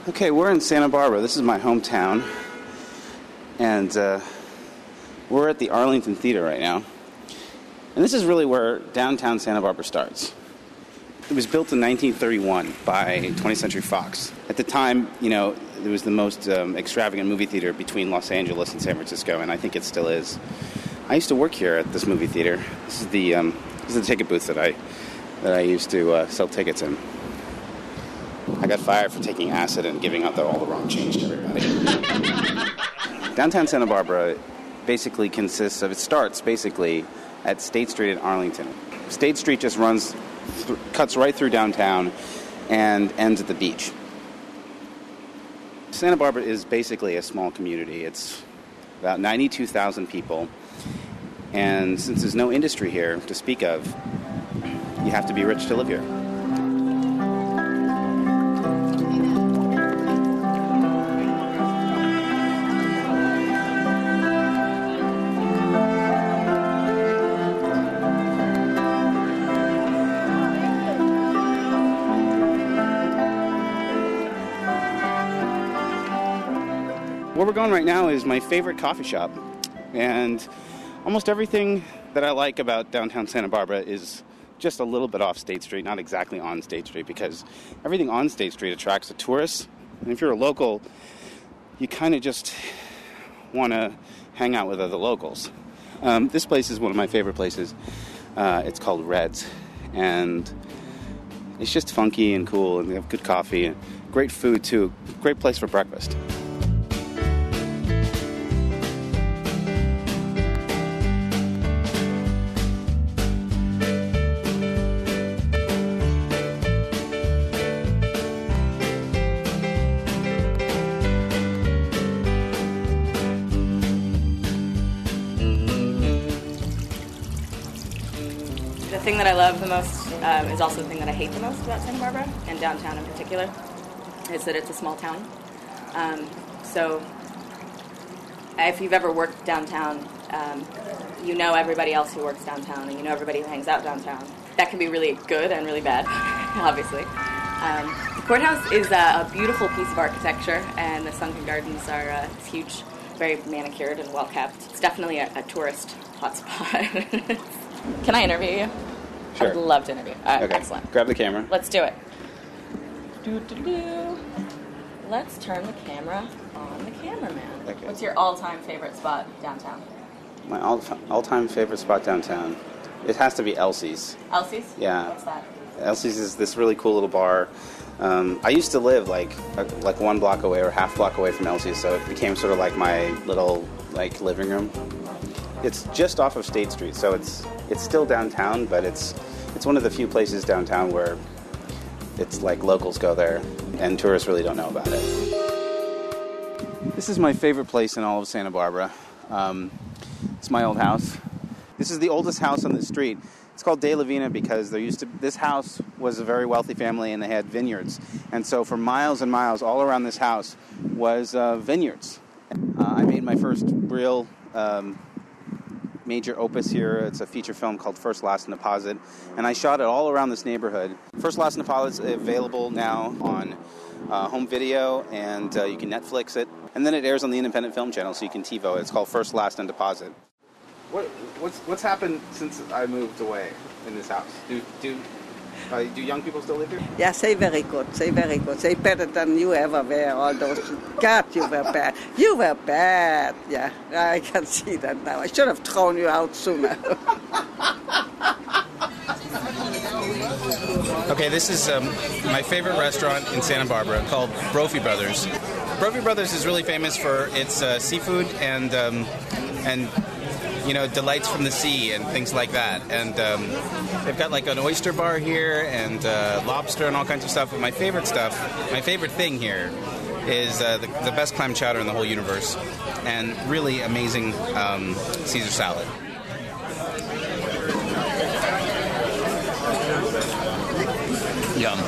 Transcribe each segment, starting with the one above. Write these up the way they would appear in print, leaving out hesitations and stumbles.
Okay, we're in Santa Barbara. This is my hometown. And we're at the Arlington Theater right now. And this is really where downtown Santa Barbara starts. It was built in 1931 by 20th Century Fox. At the time, you know, it was the most extravagant movie theater between Los Angeles and San Francisco, and I think it still is. I used to work here at this movie theater. This is the ticket booth that I used to sell tickets in. I got fired for taking acid and giving out all the wrong change to everybody. Downtown Santa Barbara basically consists of, it starts basically at State Street in Arlington. State Street just cuts right through downtown and ends at the beach. Santa Barbara is basically a small community. It's about 92,000 people. And since there's no industry here to speak of, you have to be rich to live here. Where we're going right now is my favorite coffee shop, and almost everything that I like about downtown Santa Barbara is just a little bit off State Street, not exactly on State Street, because everything on State Street attracts the tourists, and if you're a local, you kind of just want to hang out with other locals. This place is one of my favorite places. It's called Red's, and it's just funky and cool, and they have good coffee, and great food too, great place for breakfast. The thing that I love the most is also the thing that I hate the most about Santa Barbara, and downtown in particular, is that it's a small town. So if you've ever worked downtown, you know everybody else who works downtown, and you know everybody who hangs out downtown. That can be really good and really bad, obviously. The courthouse is a beautiful piece of architecture, and the sunken gardens are huge, very manicured and well-kept. It's definitely a tourist hotspot. Can I interview you? Sure. I'd love to interview you. Okay. Excellent. Grab the camera. Let's do it. Let's turn the camera on the cameraman. Okay. What's your all-time favorite spot downtown? My all-time favorite spot downtown, it has to be Elsie's. Elsie's? Yeah. What's that? Elsie's is this really cool little bar. I used to live like 1 block away or half block away from Elsie's, so it became sort of like my little living room. It's just off of State Street, so it's still downtown, but it's one of the few places downtown where it's like locals go there and tourists really don't know about it. This is my favorite place in all of Santa Barbara. It's my old house. This is the oldest house on the street. It's called De La Vina because this house was a very wealthy family and they had vineyards. And so for miles and miles all around this house was vineyards. I made my first real major opus here. It's a feature film called First, Last, and Deposit, and I shot it all around this neighborhood. First, Last, and Deposit is available now on home video, and you can Netflix it, and then it airs on the Independent Film Channel, so you can TiVo it. It's called First, Last, and Deposit. What's happened since I moved away in this house? Do young people still live here? Yeah, say very good. Say better than you ever were. All those. God, you were bad. You were bad. Yeah, I can see that now. I should have thrown you out sooner. Okay, this is my favorite restaurant in Santa Barbara called Brophy Brothers. Brophy Brothers is really famous for its seafood and delights from the sea and things like that. And they've got like an oyster bar here and lobster and all kinds of stuff. But my favorite thing here is the best clam chowder in the whole universe, and really amazing Caesar salad. Yum.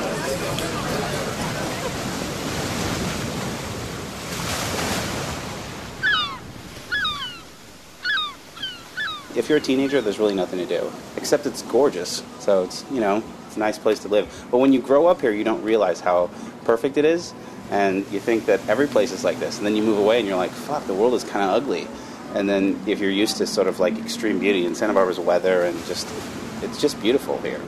If you're a teenager, there's really nothing to do, except it's gorgeous. So it's, it's a nice place to live. But when you grow up here, you don't realize how perfect it is, and you think that every place is like this. And then you move away and you're like, fuck, the world is kind of ugly. And then if you're used to sort of like extreme beauty and Santa Barbara's weather and it's just beautiful here.